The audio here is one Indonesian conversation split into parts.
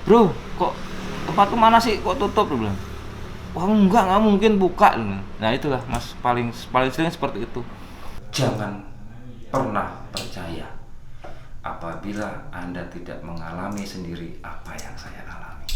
Bro, kok tempat tuh mana sih kok tutup, dia bilang. Wah, nggak mungkin buka. Nah itulah mas, paling paling sering seperti itu. Jangan pernah percaya apabila Anda tidak mengalami sendiri apa yang saya alami.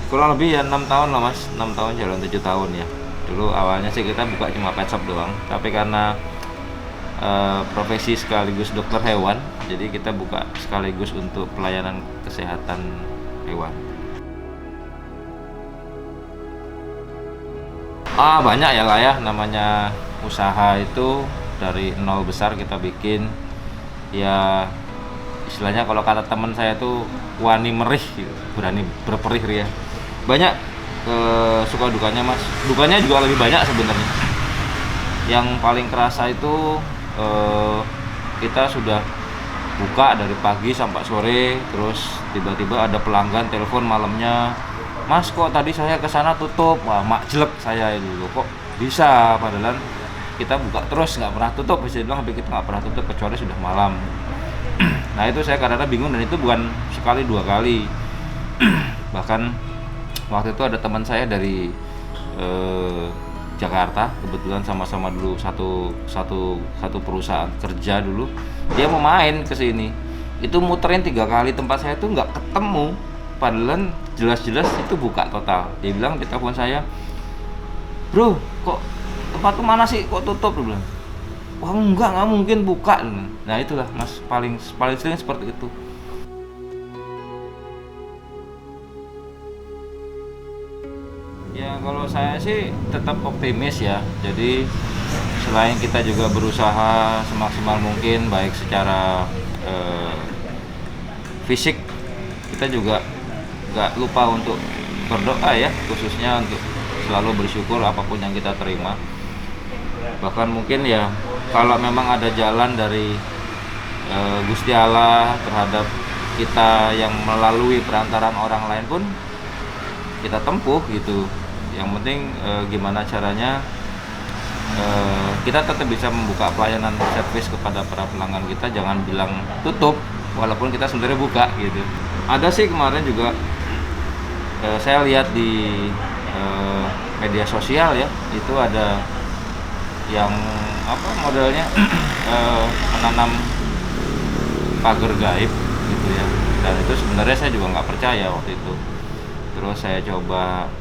Kurang lebih ya 6 tahun lah mas, 6 tahun jalan 7 tahun ya. Dulu awalnya sih kita buka cuma pet shop doang, tapi karena profesi sekaligus dokter hewan, jadi kita buka sekaligus untuk pelayanan kesehatan hewan. Banyak ya lah ya, namanya usaha itu dari nol besar kita bikin. Ya istilahnya kalau kata teman saya tuh wani merih gitu, berani berperih ya. Banyak suka dukanya mas, dukanya juga lebih banyak sebenarnya. Yang paling kerasa itu kita sudah buka dari pagi sampai sore, terus tiba-tiba ada pelanggan telepon malamnya, mas kok tadi saya kesana tutup. Wah makjelek saya itu, kok bisa, padahal kita buka terus nggak pernah tutup, bisa bilang kita nggak pernah tutup kecuali sudah malam. Nah itu saya kadang-kadang bingung, dan itu bukan sekali dua kali. Bahkan waktu itu ada teman saya dari Jakarta, kebetulan sama-sama dulu satu perusahaan kerja dulu. Dia mau main ke sini, itu muterin 3 kali tempat saya tuh nggak ketemu, padahal jelas-jelas itu buka total. Dia bilang di telepon saya, bro kok tempat tuh mana sih kok tutup, dia bilang. Wah nggak mungkin buka. Nah itulah mas, paling sering seperti itu. Ya kalau saya sih tetap optimis ya. Jadi selain kita juga berusaha semaksimal mungkin, baik secara fisik, kita juga nggak lupa untuk berdoa ya, khususnya untuk selalu bersyukur apapun yang kita terima. Bahkan mungkin ya kalau memang ada jalan dari Gusti Allah terhadap kita yang melalui perantaraan orang lain pun kita tempuh gitu. Yang penting gimana caranya kita tetap bisa membuka pelayanan servis kepada para pelanggan kita, jangan bilang tutup walaupun kita sebenarnya buka gitu. Ada sih kemarin juga saya lihat di media sosial ya, itu ada yang apa modelnya menanam pagar gaib gitu ya, dan itu sebenarnya saya juga nggak percaya waktu itu. Terus saya coba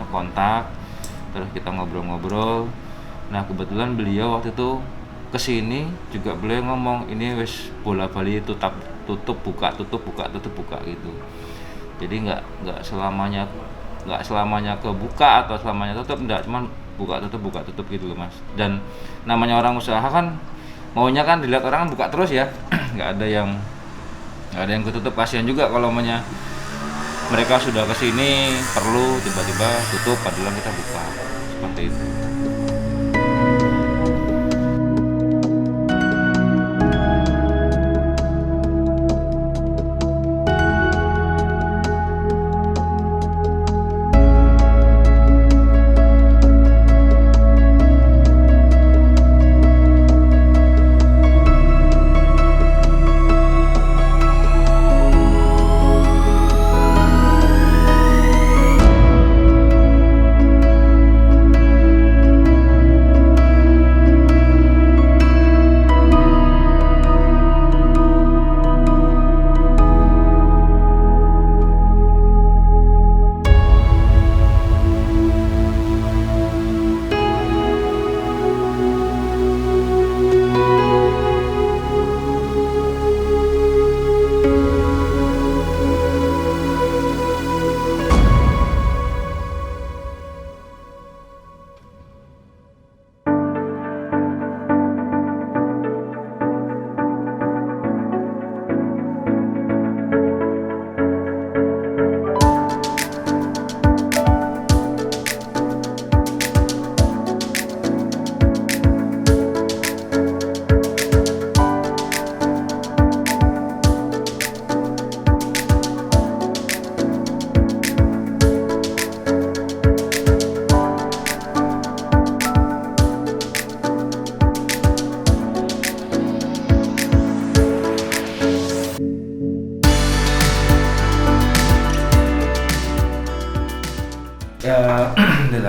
kontak, terus kita ngobrol-ngobrol. Nah kebetulan beliau waktu itu kesini juga, beliau ngomong ini wis bola bali tutup buka gitu. Jadi nggak selamanya kebuka atau selamanya tutup, enggak, cuman buka tutup gitu loh mas. Dan namanya orang usaha kan maunya kan dilihat orang buka terus ya. nggak ada yang ketutup. Kasihan juga kalau mereka sudah kesini perlu tiba-tiba tutup padahal kita buka, seperti itu.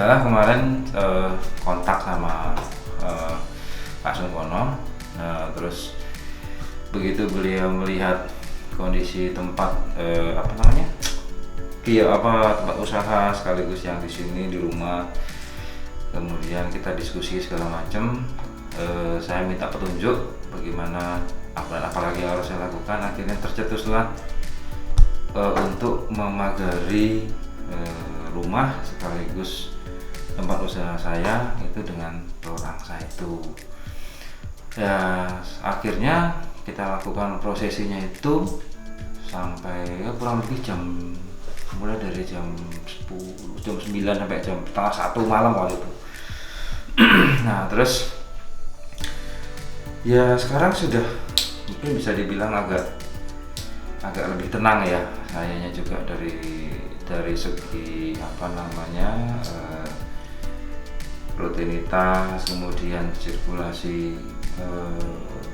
Alhamdulillah kemarin kontak sama Pak Sungkono. Nah, terus begitu beliau melihat kondisi tempat tempat usaha sekaligus yang di sini di rumah, kemudian kita diskusi segala macam. Saya minta petunjuk bagaimana apalagi yang harus saya lakukan. Akhirnya tercetuslah untuk memagari rumah sekaligus tempat usaha saya itu dengan orang saya itu. Ya akhirnya kita lakukan prosesinya itu sampai kurang lebih mulai dari jam 9 sampai jam setengah 1 malam waktu itu. Nah terus ya sekarang sudah mungkin bisa dibilang agak lebih tenang ya, sayanya juga dari segi rutinitas, kemudian sirkulasi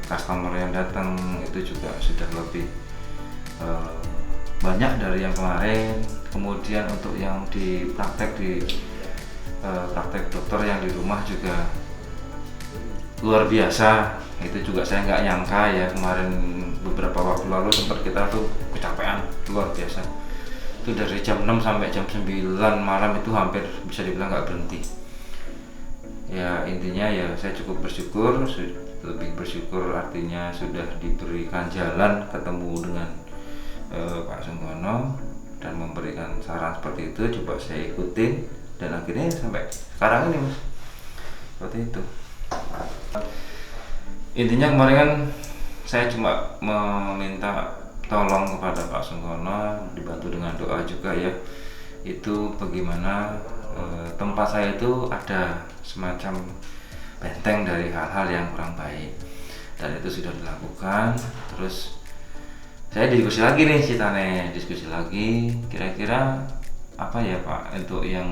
customer yang datang itu juga sudah lebih banyak dari yang kemarin. Kemudian untuk yang di praktek dokter yang di rumah juga luar biasa. Itu juga saya nggak nyangka ya, kemarin beberapa waktu lalu sempat kita tuh kecapean luar biasa. Itu dari jam 6 sampai jam 9 malam itu hampir bisa dibilang nggak berhenti. Ya intinya ya saya cukup bersyukur, lebih bersyukur artinya sudah diberikan jalan ketemu dengan Pak Sungkono dan memberikan saran seperti itu, coba saya ikutin dan akhirnya sampai sekarang ini Mas seperti itu. Intinya kemarin kan saya cuma meminta tolong kepada Pak Sungkono, dibantu dengan doa juga ya, itu bagaimana tempat saya itu ada semacam benteng dari hal-hal yang kurang baik, dan itu sudah dilakukan. Terus saya diskusi lagi nih, diskusi lagi kira-kira apa ya Pak untuk yang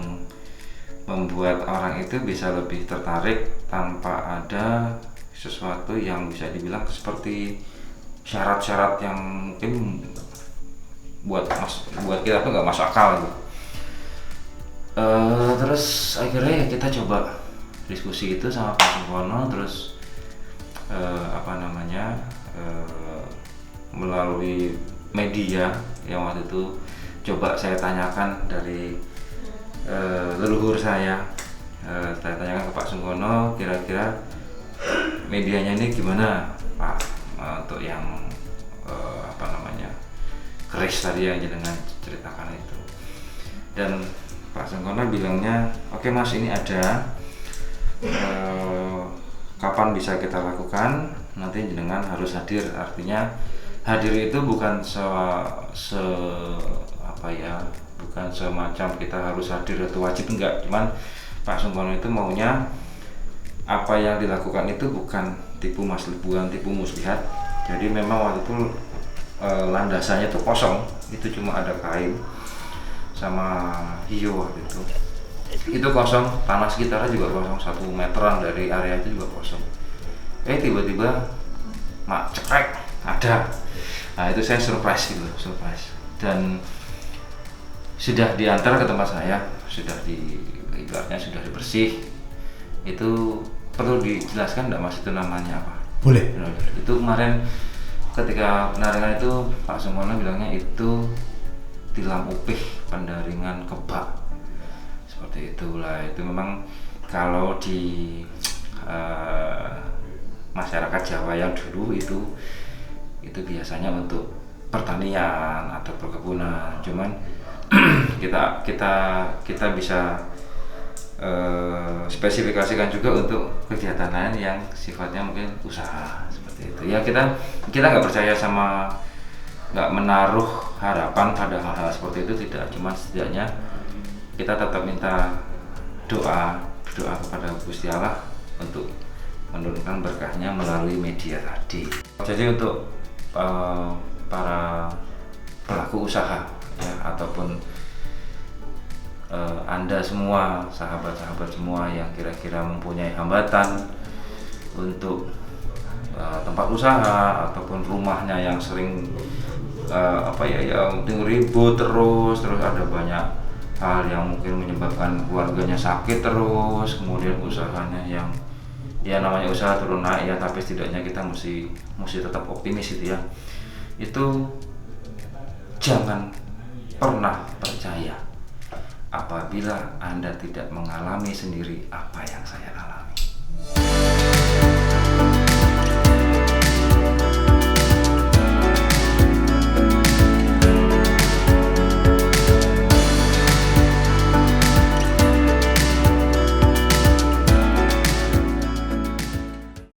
membuat orang itu bisa lebih tertarik tanpa ada sesuatu yang bisa dibilang seperti syarat-syarat yang mungkin buat kita tuh nggak masuk akal gitu. Terus akhirnya kita coba diskusi itu sama Pak Sungkono, terus melalui media yang waktu itu coba saya tanyakan dari leluhur saya tanyakan ke Pak Sungkono, kira-kira medianya ini gimana Pak untuk yang keris tadi yang jenengan ceritakan itu. Dan Pak Sungkono bilangnya oke Mas, ini ada kapan bisa kita lakukan, nanti jenengan harus hadir. Artinya hadir itu bukan bukan semacam kita harus hadir atau wajib, enggak, cuman Pak Sungkono itu maunya apa yang dilakukan itu bukan tipu muslihat. Jadi memang waktu itu landasannya itu kosong, itu cuma ada kain sama hiu waktu itu kosong, tanah sekitarnya juga kosong, 1 meteran dari area itu juga kosong. Tiba-tiba cekrek ada. Nah itu saya surprise, dan sudah diantar ke tempat saya, ibaratnya sudah dibersih. Itu perlu dijelaskan enggak Mas, itu namanya apa? Boleh. Itu kemarin ketika penaringan itu Pak Sungkono bilangnya itu tilam upih pendaringan kebak, seperti itulah. Itu memang kalau di masyarakat Jawa yang dulu itu biasanya untuk pertanian atau perkebunan, cuman kita bisa spesifikasikan juga untuk kegiatan lain yang sifatnya mungkin usaha seperti itu ya. Kita nggak percaya sama, nggak menaruh harapan pada hal-hal seperti itu, tidak. Cuma setidaknya kita tetap minta doa kepada Gusti Allah untuk menurunkan berkahnya melalui media tadi. Jadi untuk para pelaku usaha ya, ataupun Anda semua, sahabat-sahabat semua yang kira-kira mempunyai hambatan untuk tempat usaha ataupun rumahnya yang sering ribut terus ada banyak hal yang mungkin menyebabkan keluarganya sakit terus, kemudian usahanya yang ya namanya usaha turun naik ya, tapi setidaknya kita mesti tetap optimis itu ya. Itu jangan pernah percaya apabila Anda tidak mengalami sendiri apa yang saya alami.